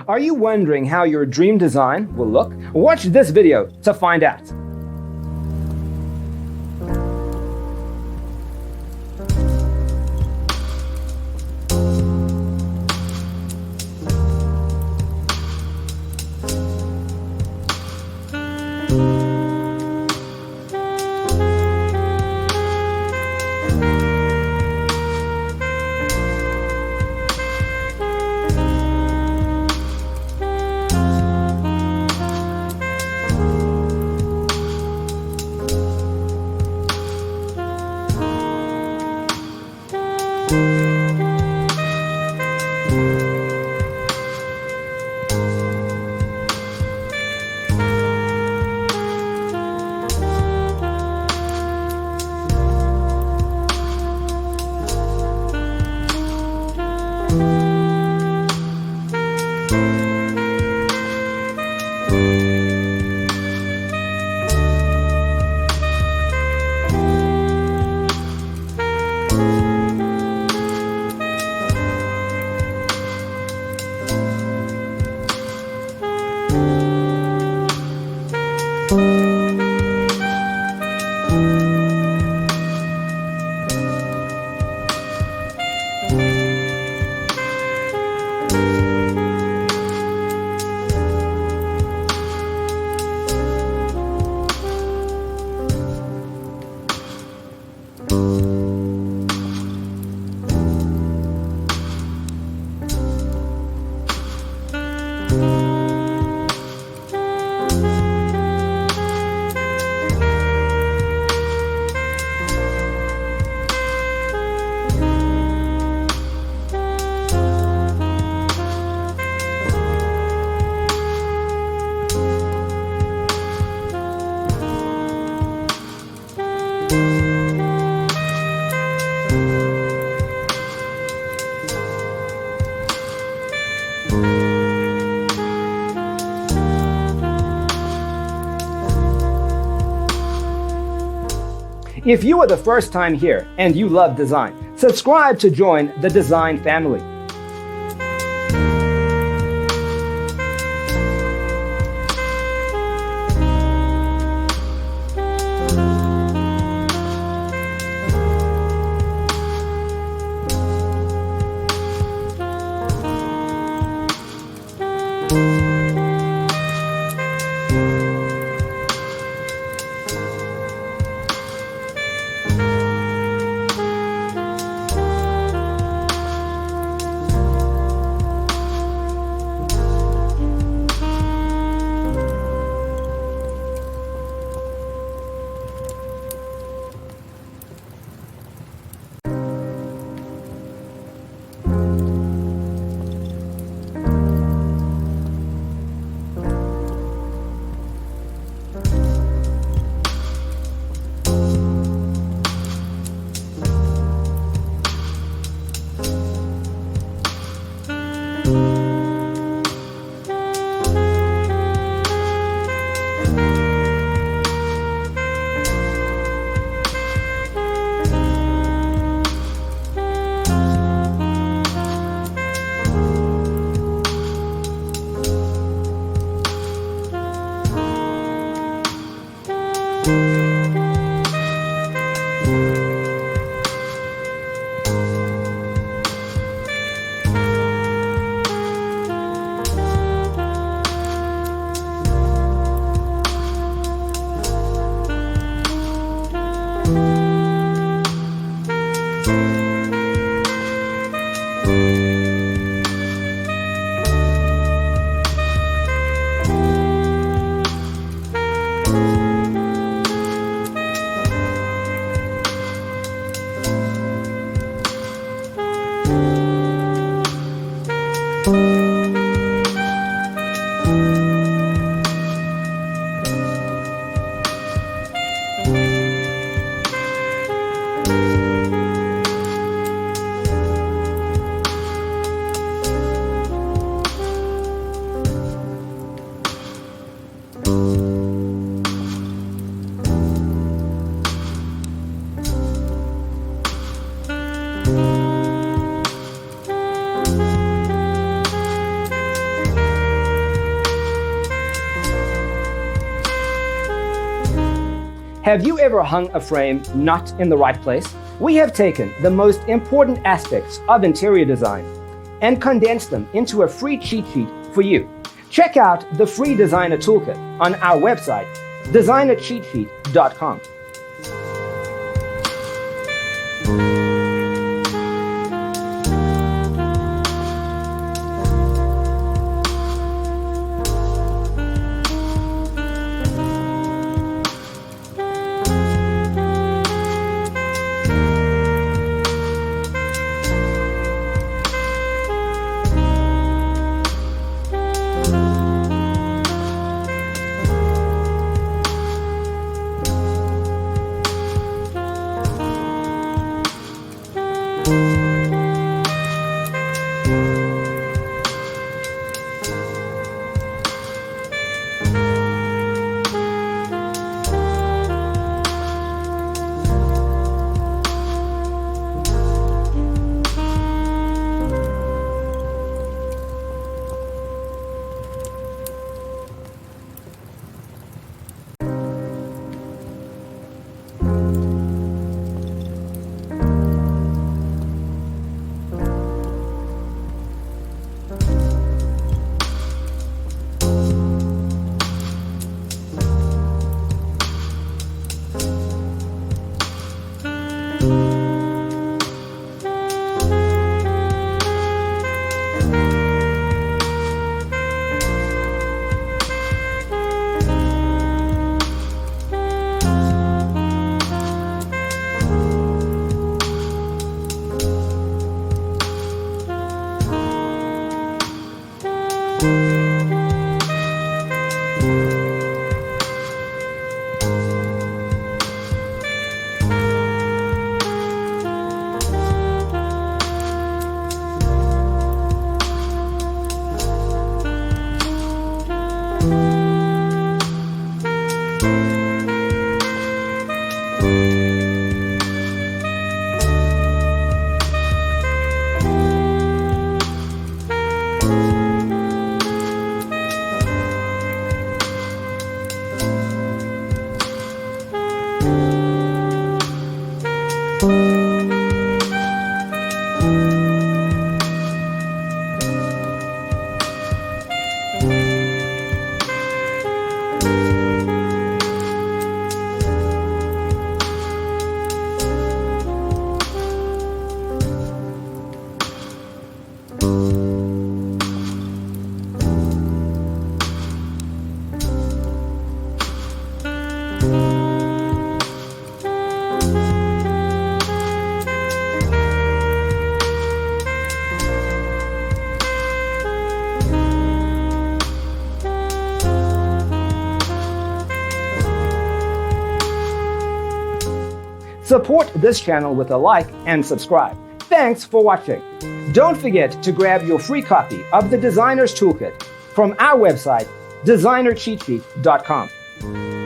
Are you wondering how your dream design will look? Watch this video to find out. If you are the first time here and you love design, subscribe to join the design family. Have you ever hung a frame not in the right place? We have taken the most important aspects of interior design and condensed them into a free cheat sheet for you. Check out the free designer toolkit on our website, designercheatsheet.com. Support this channel with a like and subscribe. Thanks for watching. Don't forget to grab your free copy of the Designer's Toolkit from our website, designercheatsheet.com.